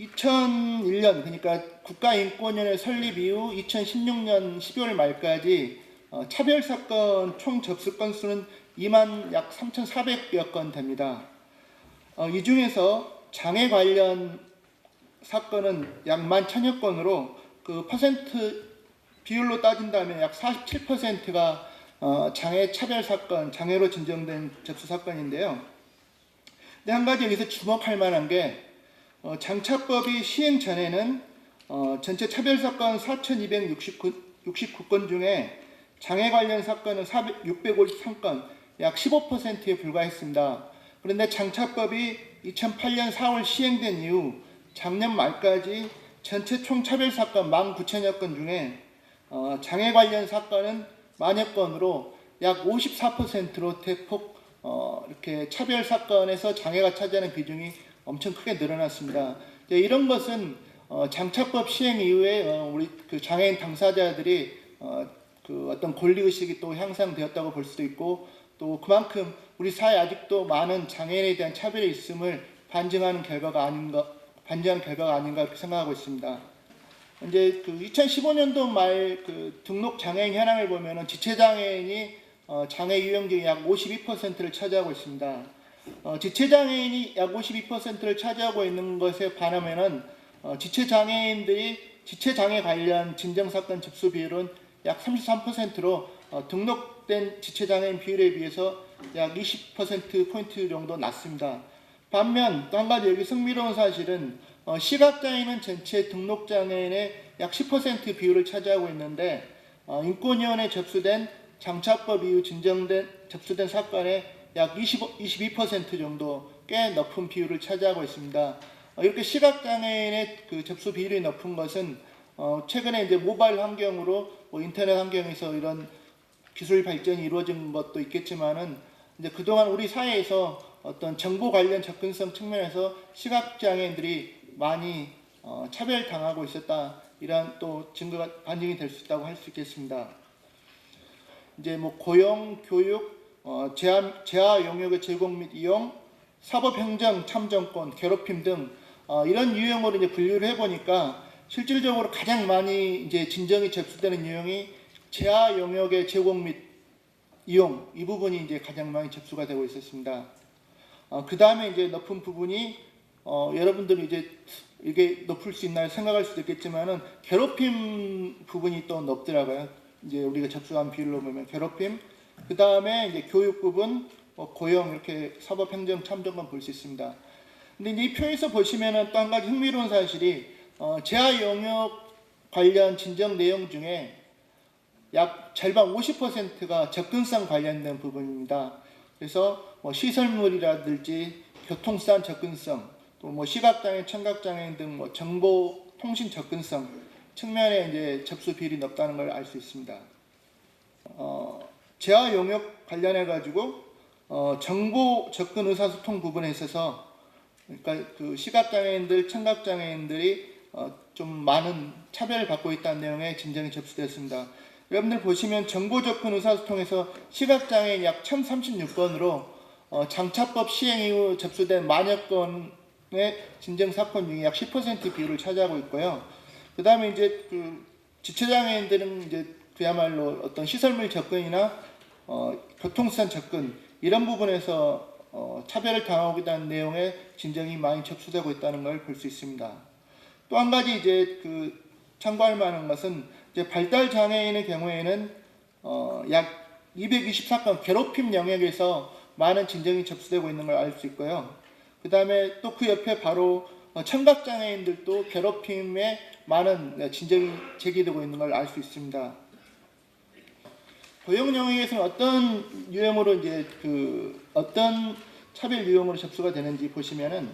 2001년 그러니까 국가인권위원회 설립 이후 2016년 12월 말까지 차별 사건 총 접수 건수는 2만 약 3,400여 건 됩니다. 이 중에서 장애 관련 사건은 약 11,000여 건으로 그 퍼센트 비율로 따진다면 약 47%가 장애 차별 사건, 장애로 진정된 접수 사건인데요. 근데 한 가지 여기서 주목할 만한 게 장차법이 시행 전에는 전체 차별 사건 4,269건 중에 장애 관련 사건은 653건, 약 15%에 불과했습니다. 그런데 장차법이 2008년 4월 시행된 이후 작년 말까지 전체 총 차별 사건 19,000여 건 중에 장애 관련 사건은 만여 건으로 약 54%로 대폭 이렇게 차별 사건에서 장애가 차지하는 비중이 엄청 크게 늘어났습니다. 이런 것은 장차법 시행 이후에 우리 그 장애인 당사자들이 그 어떤 권리 의식이 또 향상되었다고 볼 수도 있고, 또 그만큼 우리 사회 아직도 많은 장애인에 대한 차별이 있음을 반증하는 결과가 아닌가 이렇게 생각하고 있습니다. 이제 그 2015년도 말 그 등록 장애인 현황을 보면은 지체 장애인이 장애 유형 중에 약 52%를 차지하고 있습니다. 지체 장애인이 약 52%를 차지하고 있는 것에 반하면은 지체 장애인들이 지체 장애 관련 진정 사건 접수 비율은 약 33%로 등록된 지체 장애인 비율에 비해서 약 20% 포인트 정도 낮습니다. 반면 또 한 가지 여기 흥미로운 사실은 시각장애인은 전체 등록 장애인의 약 10% 비율을 차지하고 있는데 인권위원회에 접수된 장차법 이후 접수된 사건의 약 22% 정도 꽤 높은 비율을 차지하고 있습니다. 이렇게 시각장애인의 그 접수 비율이 높은 것은 최근에 이제 모바일 환경으로 인터넷 환경에서 이런 기술 발전이 이루어진 것도 있겠지만은 이제 그동안 우리 사회에서 어떤 정보 관련 접근성 측면에서 시각장애인들이 많이 차별당하고 있었다, 이러한 또 증거가 반증이 될 수 있다고 할 수 있겠습니다. 이제 뭐 고용, 교육, 재하 영역의 제공 및 이용, 사법행정 참정권, 괴롭힘 등 이런 유형으로 이제 분류를 해보니까 실질적으로 가장 많이 이제 진정이 접수되는 유형이 재하 영역의 제공 및 이용, 이 부분이 이제 가장 많이 접수가 되고 있었습니다. 그 다음에 이제 높은 부분이 여러분들이 이제 이게 높을 수 있나 생각할 수도 있겠지만은 괴롭힘 부분이 또 높더라고요. 이제 우리가 접수한 비율로 보면 괴롭힘, 그 다음에 이제 교육 부분, 고용, 이렇게 사법행정 참정권 볼 수 있습니다. 근데 이제 이 표에서 보시면은 또 한 가지 흥미로운 사실이 재하 영역 관련 진정 내용 중에 약 절반 50%가 접근성 관련된 부분입니다. 그래서 시설물이라든지 교통수단 접근성, 또 시각장애인, 청각장애인 등 정보 통신 접근성 측면에 이제 접수 비율이 높다는 걸 알 수 있습니다. 재하 영역 관련해 가지고 정보 접근 의사소통 부분에 있어서, 그러니까 그 시각장애인들, 청각장애인들이 좀 많은 차별을 받고 있다는 내용의 진정이 접수되었습니다. 여러분들 보시면 정보 접근 의사소통에서 시각장애인 약 1,036건으로 장차법 시행 이후 접수된 만여 건의 진정 사건 중에 약 10% 비율을 차지하고 있고요. 그 다음에 이제 그 지체장애인들은 이제 그야말로 어떤 시설물 접근이나 교통수단 접근, 이런 부분에서 차별을 당하고 있다는 내용의 진정이 많이 접수되고 있다는 걸 볼 수 있습니다. 또 한 가지 이제 그 참고할 만한 것은 이제 발달 장애인의 경우에는 약 224건 괴롭힘 영역에서 많은 진정이 접수되고 있는 걸 알 수 있고요. 그 다음에 또 그 옆에 바로 청각 장애인들도 괴롭힘에 많은 진정이 제기되고 있는 걸 알 수 있습니다. 고용 영역에서는 어떤 유형으로 이제 어떤 차별 유형으로 접수가 되는지 보시면은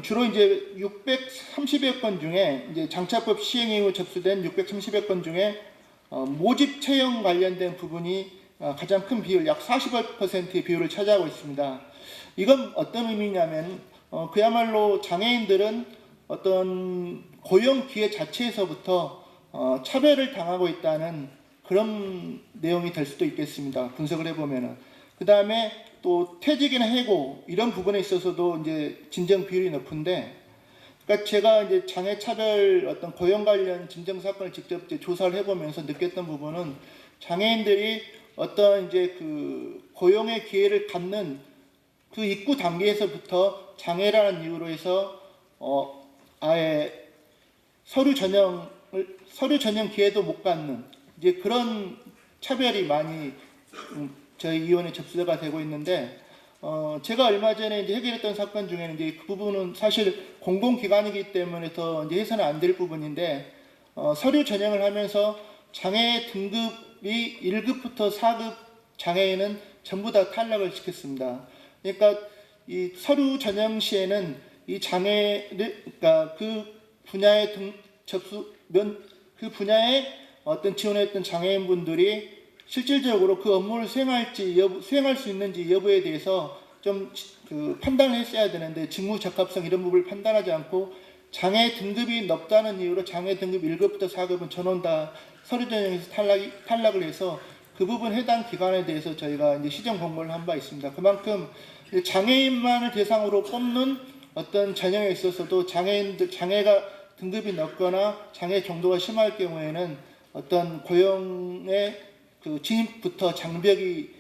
주로 이제 630여 건 중에 이제 장차법 시행 이후 접수된 630여 건 중에 모집 채용 관련된 부분이 가장 큰 비율, 약 40%의 비율을 차지하고 있습니다. 이건 어떤 의미냐면 그야말로 장애인들은 어떤 고용 기회 자체에서부터 차별을 당하고 있다는 그런 내용이 될 수도 있겠습니다. 분석을 해보면은. 그 다음에 또 퇴직이나 해고 이런 부분에 있어서도 이제 진정 비율이 높은데, 그러니까 제가 이제 장애 차별 어떤 고용 관련 진정 사건을 직접 이제 조사를 해보면서 느꼈던 부분은 장애인들이 어떤 이제 그 고용의 기회를 갖는 그 입구 단계에서부터 장애라는 이유로 해서 아예 서류 전형 기회도 못 갖는 이제 그런 차별이 많이 저희 이원에 접수가 되고 있는데 제가 얼마 전에 이제 해결했던 사건 중에는 이제 그 부분은 사실 공공기관이기 때문에 더 이제 해서는 안 될 부분인데 서류 전형을 하면서 장애 등급이 1급부터 4급 장애인은 전부 다 탈락을 시켰습니다. 그러니까 이 서류 전형 시에는 이 장애를 그러니까 그 분야의 그 분야에 어떤 지원했던 장애인분들이 실질적으로 그 업무를 수행할 수 있는지 여부에 대해서 좀 그 판단을 했어야 되는데 직무 적합성 이런 부분을 판단하지 않고 장애 등급이 높다는 이유로 장애 등급 1급부터 4급은 전원 다 서류 전형에서 탈락을 해서 그 부분 해당 기관에 대해서 저희가 이제 시정 공고를 한 바 있습니다. 그만큼 장애인만을 대상으로 뽑는 어떤 전형에 있어서도 장애가 등급이 높거나 장애 정도가 심할 경우에는 어떤 고용의 그 진입부터 장벽이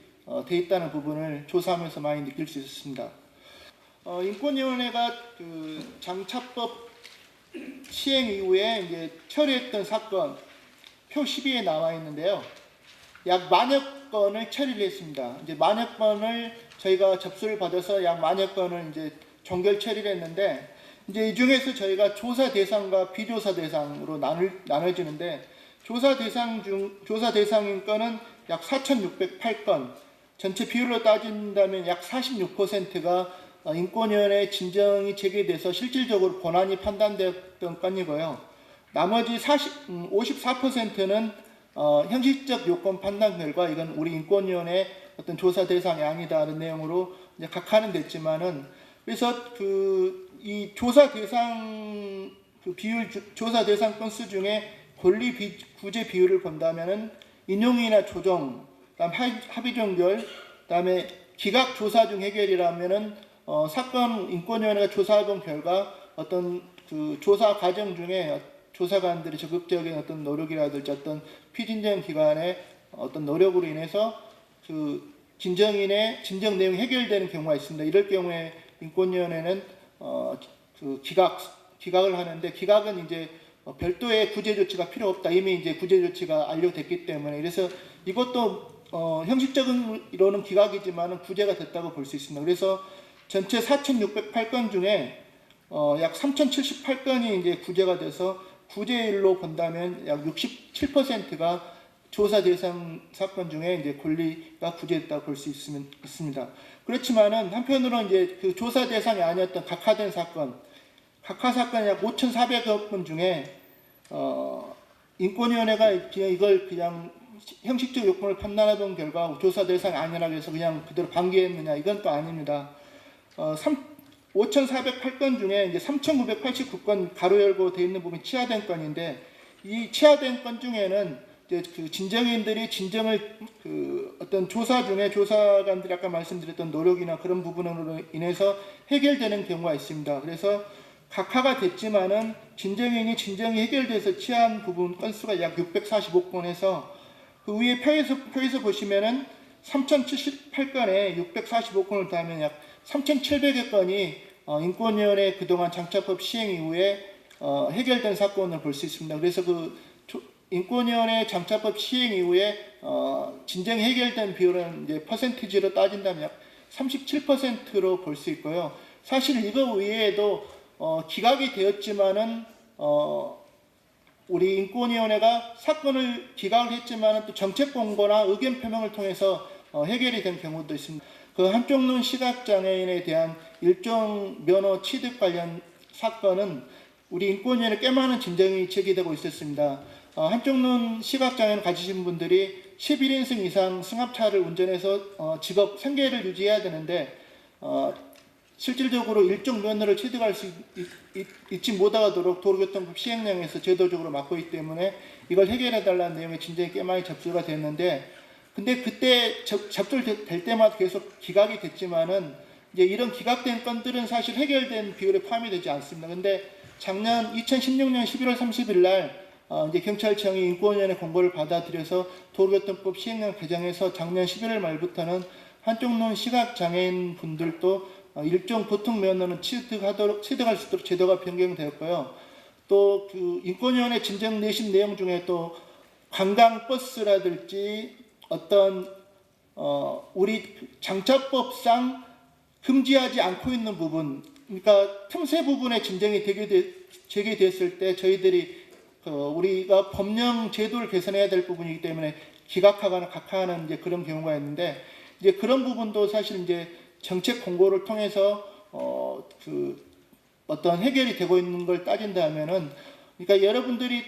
돼 있다는 부분을 조사하면서 많이 느낄 수 있었습니다. 인권위원회가 그 장차법 시행 이후에 이제 처리했던 사건 표 12에 나와 있는데요. 약 10,000여 건을 처리를 했습니다. 이제 10,000여 건을 저희가 접수를 받아서 약 10,000여 건을 이제 종결 처리를 했는데 이제 이 중에서 저희가 조사 대상과 비조사 대상으로 나눠지는데 조사 대상인 건은 약 4,608건, 전체 비율로 따진다면 약 46%가 인권위원회 진정이 제기돼서 실질적으로 본안이 판단되었던 건이고요. 나머지 54%는 형식적 요건 판단 결과 이건 우리 인권위원회 어떤 조사 대상이 아니다라는 내용으로 이제 각하는 됐지만은 그래서 이 조사 대상 조사 대상 건수 중에 권리 구제 비율을 본다면은 인용이나 조정, 그다음 합의 종결, 그다음에 기각 조사 중 해결이라면은 사건 인권위원회가 조사해본 결과 어떤 그 조사 과정 중에 조사관들의 적극적인 어떤 노력이라든지 어떤 피진정 기관의 어떤 노력으로 인해서 그 진정인의 진정 내용이 해결되는 경우가 있습니다. 이럴 경우에 인권위원회는 그 기각을 하는데 기각은 이제 별도의 구제 조치가 필요 없다. 이미 이제 구제 조치가 완료됐기 때문에 그래서 이것도 형식적으로는 기각이지만 구제가 됐다고 볼 수 있습니다. 그래서 전체 4,608건 중에 약 3,078건이 이제 구제가 돼서 구제율로 본다면 약 67%가 조사 대상 사건 중에 이제 권리가 구제됐다고 볼 수 있습니다. 그렇지만은 한편으로 이제 그 조사 대상이 아니었던 각하된 사건, 각하 사건 약 5,400여 건 중에 인권위원회가 이걸 그냥 형식적 요건을 판단하던 결과 조사 대상이 아니라고 해서 그냥 그대로 방기했느냐 이건 또 아닙니다. 5,408건 중에 이제 3,989건 가로 열고 돼 있는 부분이 치하된 건인데 이 치하된 건 중에는 이제 그 진정인들이 진정을 그 어떤 조사 중에 조사관들이 아까 말씀드렸던 노력이나 그런 부분으로 인해서 해결되는 경우가 있습니다. 그래서 각하가 됐지만은 진정이 해결돼서 취한 부분 건수가 약 645건에서 그 위에 표에서 보시면은 3,078건에 645건을 더하면 약 3,700여 건이 인권위원회 그동안 장차법 시행 이후에 해결된 사건을 볼 수 있습니다. 그래서 그 인권위원회 장차법 시행 이후에 진정이 해결된 비율은 이제 퍼센티지로 따진다면 약 37%로 볼 수 있고요. 사실 이거 외에도 기각이 되었지만은 우리 인권위원회가 사건을 기각을 했지만은 또 정책 공고나 의견 표명을 통해서 해결이 된 경우도 있습니다. 그 한쪽 눈 시각장애인에 대한 일종 면허 취득 관련 사건은 우리 인권위원회 꽤 많은 진정이 제기되고 있었습니다. 한쪽 눈 시각장애를 가지신 분들이 11인승 이상 승합차를 운전해서 직업 생계를 유지해야 되는데 실질적으로 일종 면허를 취득할 수 있지 못하도록 도로교통법 시행령에서 제도적으로 막고 있기 때문에 이걸 해결해달라는 내용의 진정이 꽤 많이 접수가 됐는데 근데 그때 접수될 때마다 계속 기각이 됐지만은 이제 이런 기각된 건들은 사실 해결된 비율에 포함이 되지 않습니다. 근데 작년 2016년 11월 30일 날 이제 경찰청이 인권위원회 공고를 받아들여서 도로교통법 시행령 개정해서 작년 11월 말부터는 한쪽 눈 시각장애인 분들도 일종 보통 면허는 취득할 수 있도록 제도가 변경되었고요. 또 그 인권위원회 진정 내심 내용 중에 또 관광버스라든지 어떤 우리 장차법상 금지하지 않고 있는 부분, 그러니까 틈새 부분의 진정이 제기됐을 때 저희들이 우리가 법령 제도를 개선해야 될 부분이기 때문에 기각하거나 각하하는 이제 그런 경우가 있는데, 이제 그런 부분도 사실 이제 정책 공고를 통해서 어떤 해결이 되고 있는 걸 따진다면은, 그러니까 여러분들이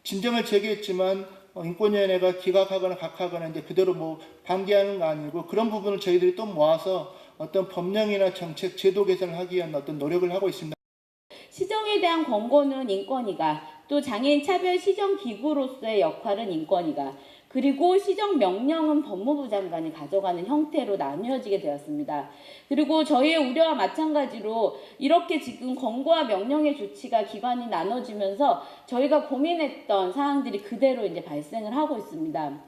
진정을 제기했지만 인권위원회가 기각하거나 각하하거나 이제 그대로 뭐 방기하는 거 아니고, 그런 부분을 저희들이 또 모아서 어떤 법령이나 정책, 제도 개선을 하기 위한 어떤 노력을 하고 있습니다. 시정에 대한 권고는 인권위가, 또 장애인 차별 시정 기구로서의 역할은 인권위가, 그리고 시정 명령은 법무부 장관이 가져가는 형태로 나뉘어지게 되었습니다. 그리고 저희의 우려와 마찬가지로 이렇게 지금 권고와 명령의 조치가 기관이 나눠지면서 저희가 고민했던 사항들이 그대로 이제 발생을 하고 있습니다.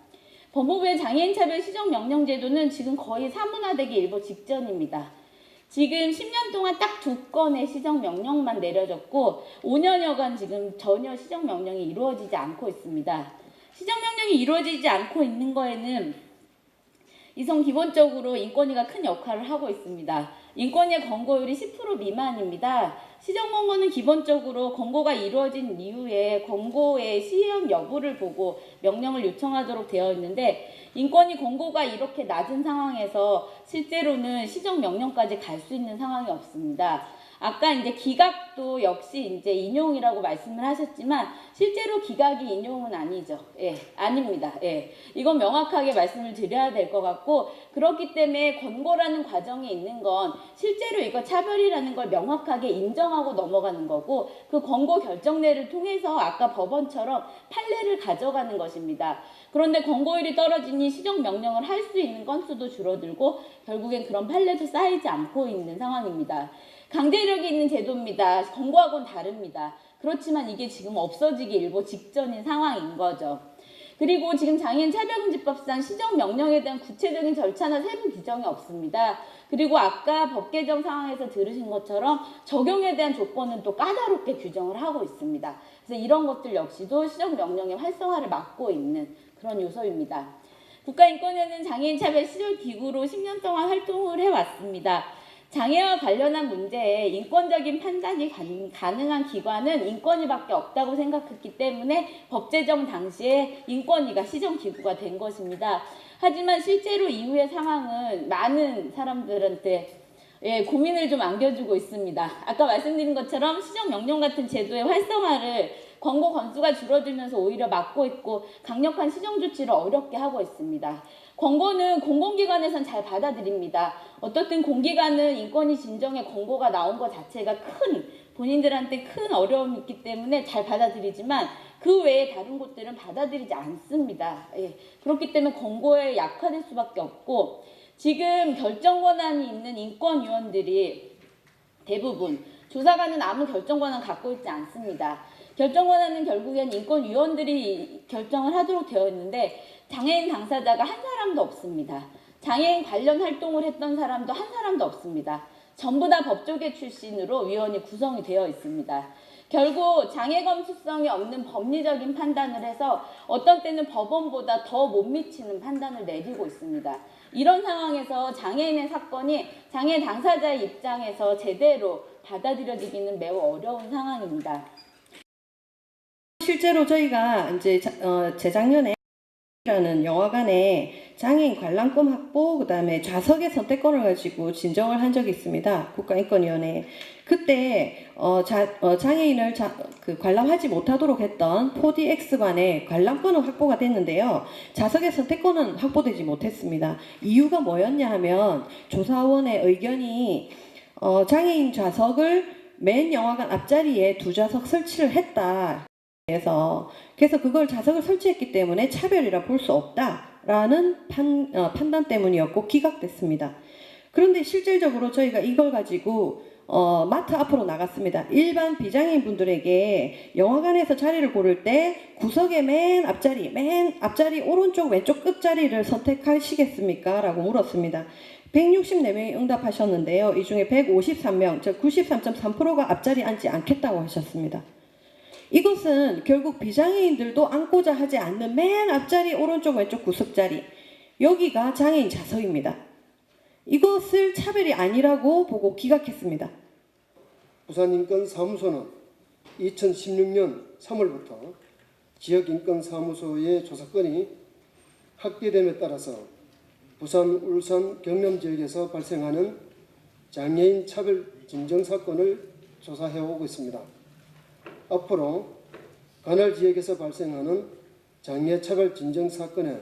법무부의 장애인 차별 시정 명령 제도는 지금 거의 사문화되기 일보 직전입니다. 지금 10년 동안 딱 2건의 시정 명령만 내려졌고 5년여간 지금 전혀 시정 명령이 이루어지지 않고 있습니다. 시정 명령이 이루어지지 않고 있는 거에는 이성 기본적으로 인권위가 큰 역할을 하고 있습니다. 인권위의 권고율이 10% 미만입니다. 시정 권고는 기본적으로 권고가 이루어진 이후에 권고의 시행 여부를 보고 명령을 요청하도록 되어 있는데, 인권위 권고가 이렇게 낮은 상황에서 실제로는 시정 명령까지 갈 수 있는 상황이 없습니다. 아까 이제 기각도 역시 이제 인용이라고 말씀을 하셨지만 실제로 기각이 인용은 아니죠. 예, 아닙니다. 예, 이건 명확하게 말씀을 드려야 될 것 같고, 그렇기 때문에 권고라는 과정에 있는 건 실제로 이거 차별이라는 걸 명확하게 인정하고 넘어가는 거고, 그 권고 결정례를 통해서 아까 법원처럼 판례를 가져가는 것입니다. 그런데 권고율이 떨어지니 시정 명령을 할 수 있는 건수도 줄어들고 결국엔 그런 판례도 쌓이지 않고 있는 상황입니다. 강제력이 있는 제도입니다. 권고하고는 다릅니다. 그렇지만 이게 지금 없어지기 일보 직전인 상황인 거죠. 그리고 지금 장애인 차별금지법상 시정 명령에 대한 구체적인 절차나 세부 규정이 없습니다. 그리고 아까 법 개정 상황에서 들으신 것처럼 적용에 대한 조건은 또 까다롭게 규정을 하고 있습니다. 그래서 이런 것들 역시도 시정 명령의 활성화를 막고 있는 그런 요소입니다. 국가인권위는 장애인 차별 시정 기구로 10년 동안 활동을 해왔습니다. 장애와 관련한 문제에 인권적인 판단이 가능한 기관은 인권위밖에 없다고 생각했기 때문에 법 제정 당시에 인권위가 시정기구가 된 것입니다. 하지만 실제로 이후의 상황은 많은 사람들한테 고민을 좀 안겨주고 있습니다. 아까 말씀드린 것처럼 시정명령 같은 제도의 활성화를 권고 건수가 줄어들면서 오히려 막고 있고 강력한 시정 조치를 어렵게 하고 있습니다. 권고는 공공기관에선 잘 받아들입니다. 어떻든 공기관은 인권위 진정에 권고가 나온 것 자체가 본인들한테 큰 어려움이 있기 때문에 잘 받아들이지만 그 외에 다른 곳들은 받아들이지 않습니다. 그렇기 때문에 권고에 약화될 수밖에 없고, 지금 결정 권한이 있는 인권위원들이 대부분 조사관은 아무 결정 권한 갖고 있지 않습니다. 결정 권한은 결국엔 인권위원들이 결정을 하도록 되어 있는데 장애인 당사자가 한 사람도 없습니다. 장애인 관련 활동을 했던 사람도 한 사람도 없습니다. 전부 다 법조계 출신으로 위원이 구성이 되어 있습니다. 결국 장애 검수성이 없는 법리적인 판단을 해서 어떤 때는 법원보다 더 못 미치는 판단을 내리고 있습니다. 이런 상황에서 장애인의 사건이 장애 당사자의 입장에서 제대로 받아들여지기는 매우 어려운 상황입니다. 실제로 저희가 이제 재작년에 라는 영화관에 장애인 관람권 확보, 그다음에 좌석의 선택권을 가지고 진정을 한 적이 있습니다. 국가인권위원회에. 그때 장애인을 관람하지 못하도록 했던 4DX관에 관람권은 확보가 됐는데요. 좌석의 선택권은 확보되지 못했습니다. 이유가 뭐였냐 하면 조사원의 의견이 장애인 좌석을 맨 영화관 앞자리에 2좌석 설치를 했다. 그래서 그걸 좌석을 설치했기 때문에 차별이라 볼 수 없다라는 판단 때문이었고 기각됐습니다. 그런데 실질적으로 저희가 이걸 가지고 마트 앞으로 나갔습니다. 일반 비장애인 분들에게 영화관에서 자리를 고를 때 구석의 맨 앞자리 오른쪽 왼쪽 끝자리를 선택하시겠습니까? 라고 물었습니다. 164명이 응답하셨는데요. 이 중에 153명, 즉 93.3%가 앞자리 앉지 않겠다고 하셨습니다. 이것은 결국 비장애인들도 앉고자 하지 않는 맨 앞자리 오른쪽 왼쪽 구석자리, 여기가 장애인 좌석입니다. 이것을 차별이 아니라고 보고 기각했습니다. 부산인권사무소는 2016년 3월부터 지역인권사무소의 조사건이 확대됨에 따라서 부산, 울산, 경남 지역에서 발생하는 장애인 차별 진정 사건을 조사해오고 있습니다. 앞으로 관할 지역에서 발생하는 장애 차별 진정 사건에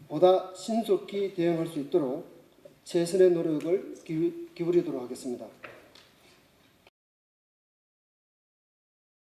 보다 신속히 대응할 수 있도록 최선의 노력을 기울이도록 하겠습니다.